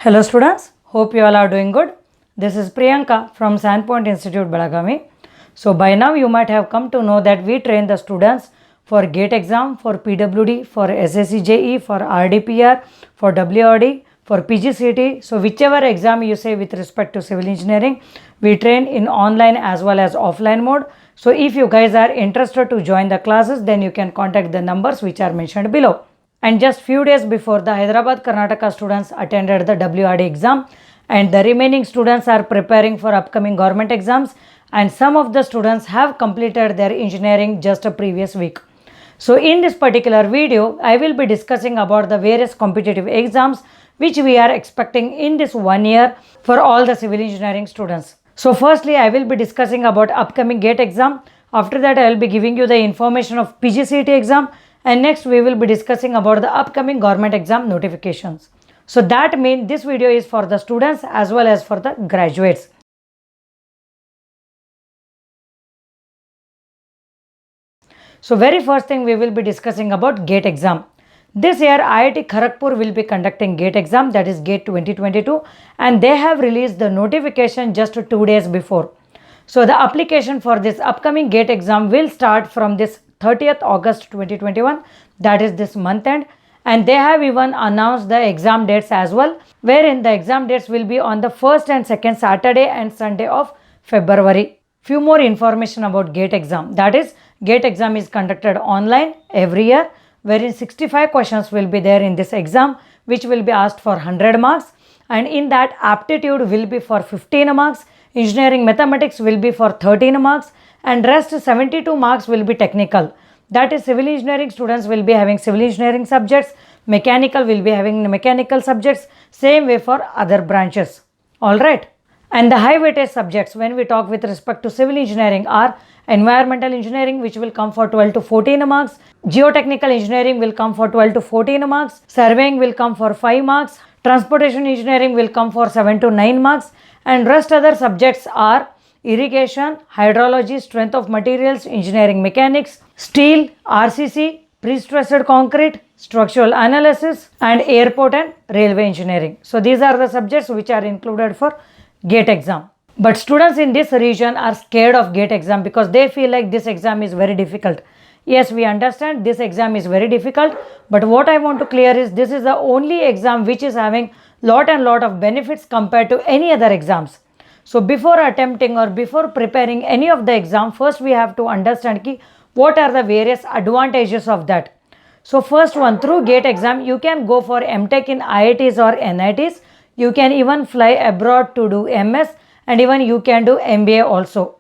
Hello students, hope you all are doing good. This is Priyanka from Sandpoint Institute, Belagavi. So by now you might have come to know that we train the students for GATE exam, for PWD, for SSC JE, for RDPR, for WRD, for PGCET. So whichever exam you say with respect to civil engineering, we train in online as well as offline mode. So if you guys are interested to join the classes, then you can contact the numbers which are mentioned below. And just few days before, the Hyderabad Karnataka students attended the WRD exam, and the remaining students are preparing for upcoming government exams, and some of the students have completed their engineering just a previous week. So in this particular video, I will be discussing about the various competitive exams which we are expecting in this 1 year for all the civil engineering students. So firstly, I will be discussing about upcoming GATE exam. After that, I will be giving you the information of PGCET exam. And next we will be discussing about the upcoming government exam notifications. So that means this video is for the students as well as for the graduates. So very first thing we will be discussing about GATE exam. This year IIT Kharagpur will be conducting GATE exam, that is GATE 2022, and they have released the notification just 2 days before. So the application for this upcoming GATE exam will start from this 30th August 2021, that is this month end, and they have even announced the exam dates as well, wherein the exam dates will be on the first and second Saturday and Sunday of February. Few more information about GATE exam, that is GATE exam is conducted online every year, wherein 65 questions will be there in this exam, which will be asked for 100 marks, and in that aptitude will be for 15 marks, engineering mathematics will be for 13 marks, and rest 72 marks will be technical. That is, civil engineering students will be having civil engineering subjects, mechanical will be having mechanical subjects, same way for other branches. Alright. And the high weightage subjects when we talk with respect to civil engineering are environmental engineering, which will come for 12 to 14 marks, geotechnical engineering will come for 12 to 14 marks, surveying will come for 5 marks, transportation engineering will come for 7 to 9 marks, and rest other subjects are irrigation, hydrology, strength of materials, engineering mechanics, steel, RCC, pre-stressed concrete, structural analysis, and airport and railway engineering. So these are the subjects which are included for GATE exam. But students in this region are scared of GATE exam because they feel like this exam is very difficult. Yes, we understand this exam is very difficult, but what I want to clear is this is the only exam which is having lot of benefits compared to any other exams. So before attempting or before preparing any of the exam, first we have to understand what are the various advantages of that. So first one, through GATE exam, you can go for MTech in IITs or NITs. You can even fly abroad to do MS, and even you can do MBA also.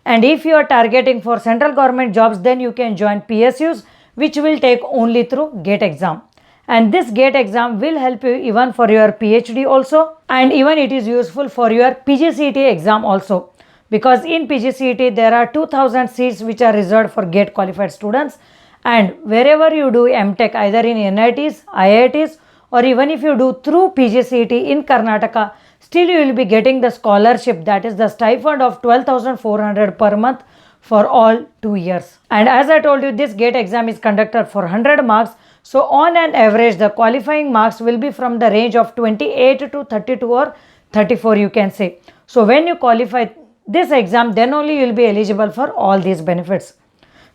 And if you are targeting for central government jobs, then you can join PSUs, which will take only through GATE exam. And this GATE exam will help you even for your PhD also, and even it is useful for your PGCET exam also, because in PGCET there are 2000 seats which are reserved for GATE qualified students, and wherever you do MTech, either in NITs, IITs, or even if you do through PGCET in Karnataka, still you will be getting the scholarship, that is the stipend of 12,400 per month for all 2 years. And as I told you, this GATE exam is conducted for 100 marks. So on an average, the qualifying marks will be from the range of 28 to 32 or 34, you can say. So when you qualify this exam, then only you will be eligible for all these benefits.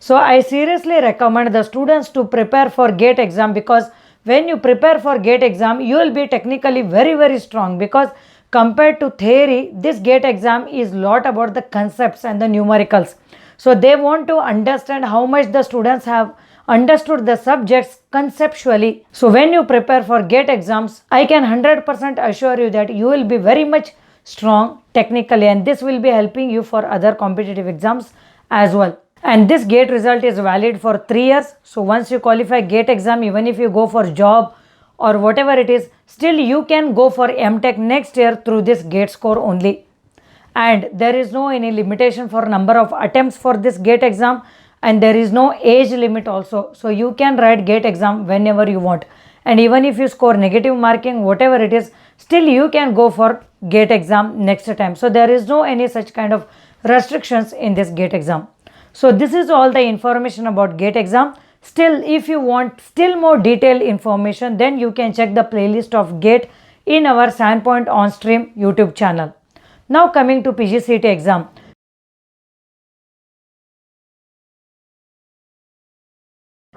So I seriously recommend the students to prepare for GATE exam, because when you prepare for GATE exam, you will be technically very strong, because compared to theory, this GATE exam is lot about the concepts and the numericals. So they want to understand how much the students have understood the subjects conceptually. So when you prepare for GATE exams, I can 100% assure you that you will be very much strong technically, and this will be helping you for other competitive exams as well. And this GATE result is valid for 3 years. So once you qualify GATE exam, even if you go for job or whatever it is, still you can go for MTech next year through this GATE score only. And there is no any limitation for number of attempts for this GATE exam, and there is no age limit also. So you can write GATE exam whenever you want, and even if you score negative marking, whatever it is, still you can go for GATE exam next time. So there is no any such kind of restrictions in this GATE exam. So this is all the information about GATE exam. Still, if you want still more detailed information, then you can check the playlist of GATE in our Sandpoint On Stream YouTube channel. Now coming to PGCET exam.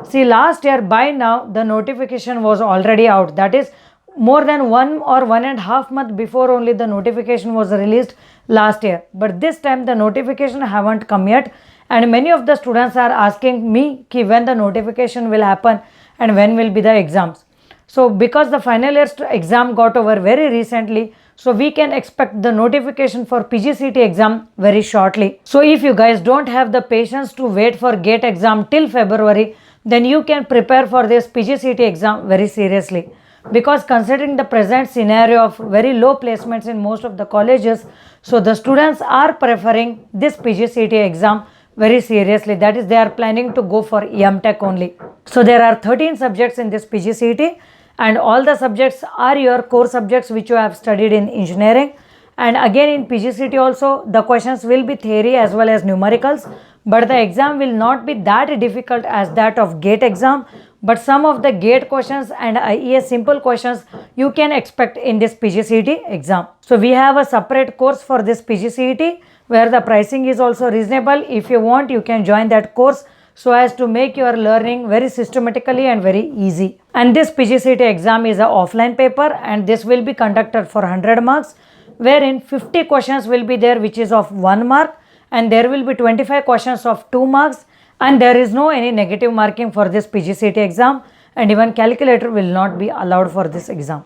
See, last year by now the notification was already out. That is more than 1 or 1.5 months before only the notification was released last year. But this time the notification haven't come yet, and many of the students are asking me ki when the notification will happen and when will be the exams. So because the final year exam got over very recently, so we can expect the notification for PGCET exam very shortly. So if you guys don't have the patience to wait for GATE exam till February, then you can prepare for this PGCET exam very seriously. Because considering the present scenario of very low placements in most of the colleges, so the students are preferring this PGCET exam very seriously. That is, they are planning to go for M.Tech only. So there are 13 subjects in this PGCET, and all the subjects are your core subjects which you have studied in engineering. And again in PGCET also the questions will be theory as well as numericals, but the exam will not be that difficult as that of GATE exam. But some of the GATE questions and IES simple questions you can expect in this PGCET exam. So we have a separate course for this PGCET where the pricing is also reasonable. If you want, you can join that course so as to make your learning very systematically and very easy. And this PGCET exam is an offline paper, and this will be conducted for 100 marks, wherein 50 questions will be there which is of 1 mark, and there will be 25 questions of 2 marks, and there is no any negative marking for this PGCET exam, and even calculator will not be allowed for this exam.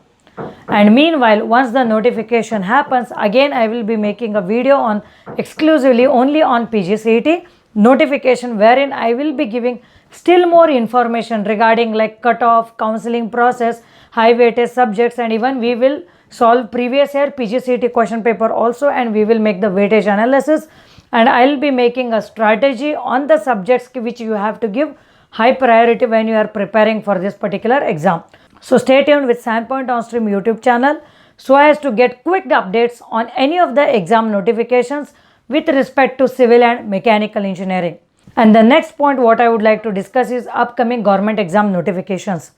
And meanwhile, once the notification happens, again I will be making a video on exclusively only on PGCET notification, wherein I will be giving still more information regarding like cutoff, counseling process, high weightage subjects, and even we will solve previous year PGCET question paper also, and we will make the weightage analysis, and I will be making a strategy on the subjects which you have to give high priority when you are preparing for this particular exam. So stay tuned with Sandpoint On Stream YouTube channel so as to get quick updates on any of the exam notifications with respect to civil and mechanical engineering. And the next point what I would like to discuss is upcoming government exam notifications.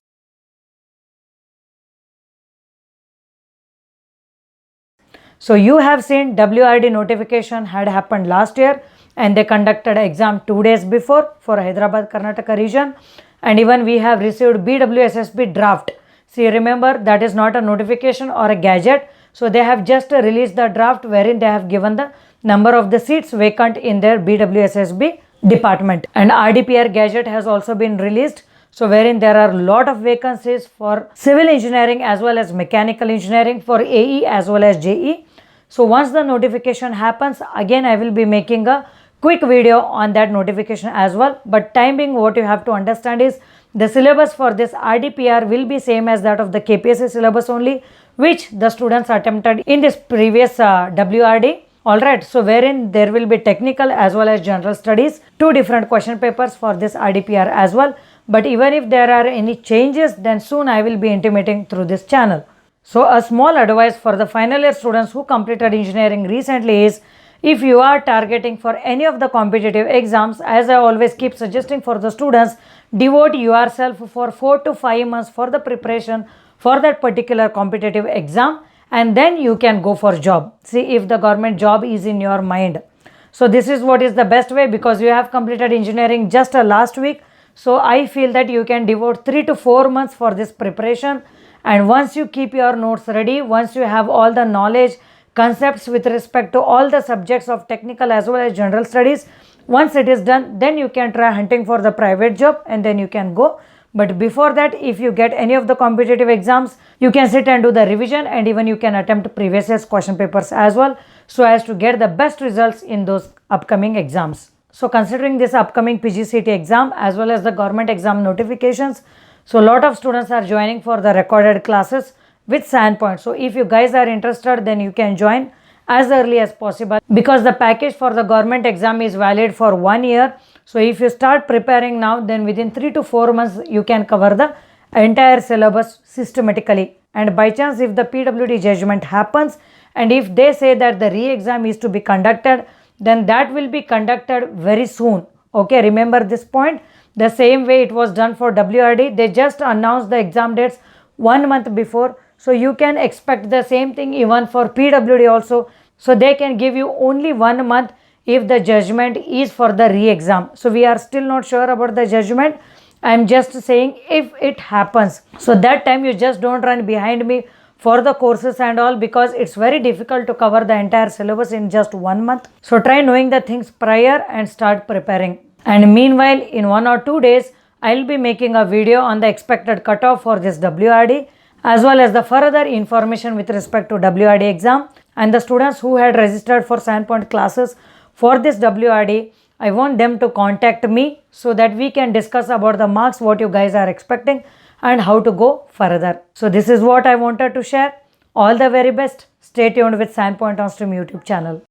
So you have seen WRD notification had happened last year, and they conducted exam 2 days before for Hyderabad Karnataka region, and even we have received BWSSB draft. See, remember that is not a notification or a gadget. So they have just released the draft wherein they have given the number of the seats vacant in their BWSSB department, and RDPR gadget has also been released. So wherein there are a lot of vacancies for civil engineering as well as mechanical engineering for AE as well as JE. So once the notification happens, again I will be making a quick video on that notification as well. But timing, what you have to understand is the syllabus for this RDPR will be same as that of the KPSC syllabus only, which the students attempted in this previous WRD. Alright, so wherein there will be technical as well as general studies, 2 different question papers for this RDPR as well. But even if there are any changes, then soon I will be intimating through this channel. So a small advice for the final year students who completed engineering recently is, if you are targeting for any of the competitive exams, as I always keep suggesting for the students, devote yourself for 4 to 5 months for the preparation for that particular competitive exam, and then you can go for job. See if the government job is in your mind. So this is what is the best way, because you have completed engineering just last week. So I feel that you can devote 3 to 4 months for this preparation, and once you keep your notes ready, once you have all the knowledge, concepts with respect to all the subjects of technical as well as general studies, once it is done, then you can try hunting for the private job, and then you can go. But before that, if you get any of the competitive exams, you can sit and do the revision, and even you can attempt previous year's question papers as well, so as to get the best results in those upcoming exams. So considering this upcoming PGCET exam as well as the government exam notifications, so a lot of students are joining for the recorded classes with Sandpoint. So if you guys are interested, then you can join as early as possible, because the package for the government exam is valid for 1 year. So if you start preparing now, then within 3 to 4 months you can cover the entire syllabus systematically. And by chance, if the PWD judgment happens, and if they say that the re-exam is to be conducted, then that will be conducted very soon. Okay, remember this point. The same way it was done for WRD, they just announced the exam dates 1 month before. So you can expect the same thing even for PWD also. So they can give you only 1 month if the judgment is for the re-exam. So we are still not sure about the judgment. I am just saying if it happens. So that time you just don't run behind me for the courses and all, because it's very difficult to cover the entire syllabus in just 1 month. So try knowing the things prior and start preparing. And meanwhile, in 1 or 2 days, I'll be making a video on the expected cutoff for this WRD, as well as the further information with respect to WRD exam. And the students who had registered for Sandpoint classes for this WRD, I want them to contact me so that we can discuss about the marks, what you guys are expecting and how to go further. So this is what I wanted to share. All the very best. Stay tuned with Sandpoint on Stream YouTube channel.